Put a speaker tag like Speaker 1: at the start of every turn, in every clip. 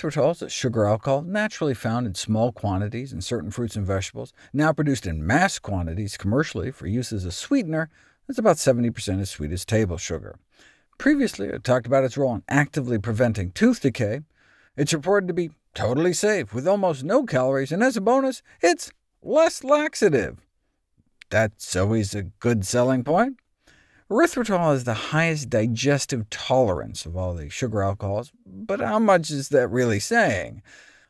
Speaker 1: Erytritol is a sugar alcohol naturally found in small quantities in certain fruits and vegetables, now produced in mass quantities commercially for use as a sweetener. That's about 70% as sweet as table sugar. Previously, I talked about its role in actively preventing tooth decay. It's reported to be totally safe, with almost no calories, and as a bonus, it's less laxative. That's always a good selling point. Erytritol has the highest digestive tolerance of all the sugar alcohols, but how much is that really saying?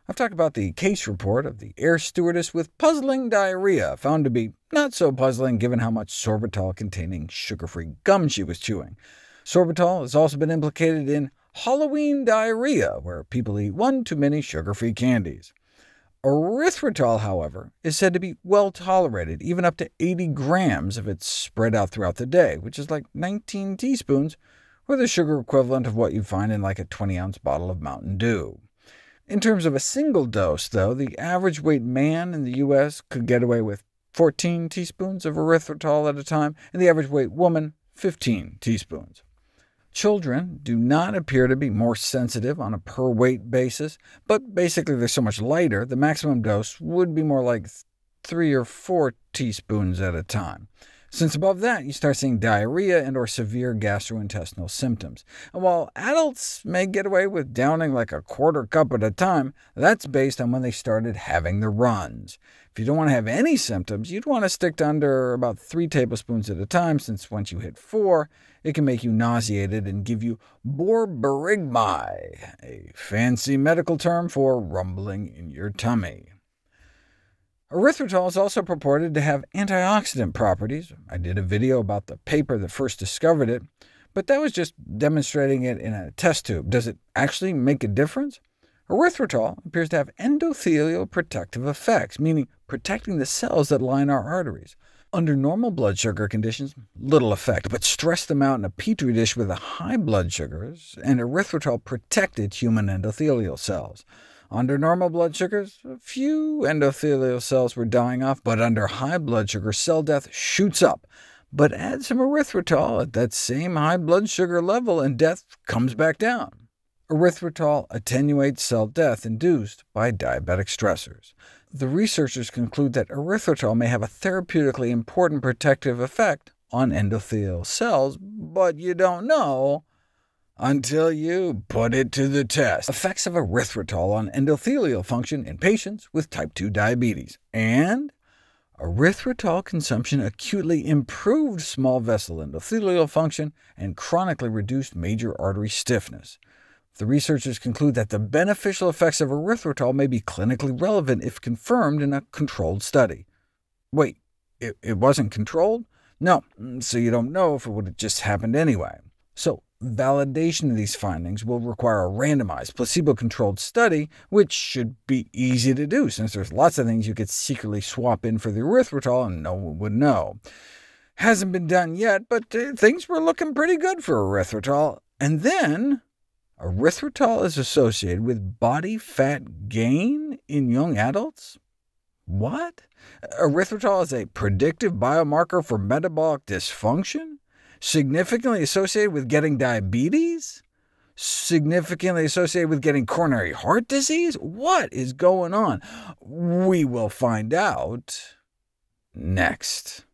Speaker 1: I've talked about the case report of the air stewardess with puzzling diarrhea, found to be not so puzzling given how much sorbitol-containing sugar-free gum she was chewing. Sorbitol has also been implicated in Halloween diarrhea, where people eat one too many sugar-free candies. Erytritol, however, is said to be well-tolerated, even up to 80 grams if it's spread out throughout the day, which is like 19 teaspoons, or the sugar equivalent of what you'd find in like a 20-ounce bottle of Mountain Dew. In terms of a single dose, though, the average weight man in the U.S. could get away with 14 teaspoons of erythritol at a time, and the average weight woman 15 teaspoons. Children do not appear to be more sensitive on a per-weight basis, but basically they're so much lighter, the maximum dose would be more like 3 or 4 teaspoons at a time. Since above that, you start seeing diarrhea and/or severe gastrointestinal symptoms. And while adults may get away with downing like a quarter cup at a time, that's based on when they started having the runs. If you don't want to have any symptoms, you'd want to stick to under about 3 tablespoons at a time, since once you hit 4, it can make you nauseated and give you borborygmi, a fancy medical term for rumbling in your tummy. Erythritol is also purported to have antioxidant properties. I did a video about the paper that first discovered it, but that was just demonstrating it in a test tube. Does it actually make a difference? Erythritol appears to have endothelial protective effects, meaning protecting the cells that line our arteries. Under normal blood sugar conditions, little effect, but stress them out in a petri dish with high blood sugars, and erythritol protected human endothelial cells. Under normal blood sugars, a few endothelial cells were dying off, but under high blood sugar, cell death shoots up. But add some erythritol at that same high blood sugar level, and death comes back down. Erythritol attenuates cell death induced by diabetic stressors. The researchers conclude that erythritol may have a therapeutically important protective effect on endothelial cells, but you don't know until you put it to the test. Effects of erythritol on endothelial function in patients with type 2 diabetes. And erythritol consumption acutely improved small vessel endothelial function and chronically reduced major artery stiffness. The researchers conclude that the beneficial effects of erythritol may be clinically relevant if confirmed in a controlled study. Wait, it wasn't controlled? No, so you don't know if it would have just happened anyway. So validation of these findings will require a randomized, placebo-controlled study, which should be easy to do, since there's lots of things you could secretly swap in for the erythritol and no one would know. Hasn't been done yet, but things were looking pretty good for erythritol. And then erythritol is associated with body fat gain in young adults? What? Erythritol is a predictive biomarker for metabolic dysfunction? Significantly associated with getting diabetes? Significantly associated with getting coronary heart disease? What is going on? We will find out next.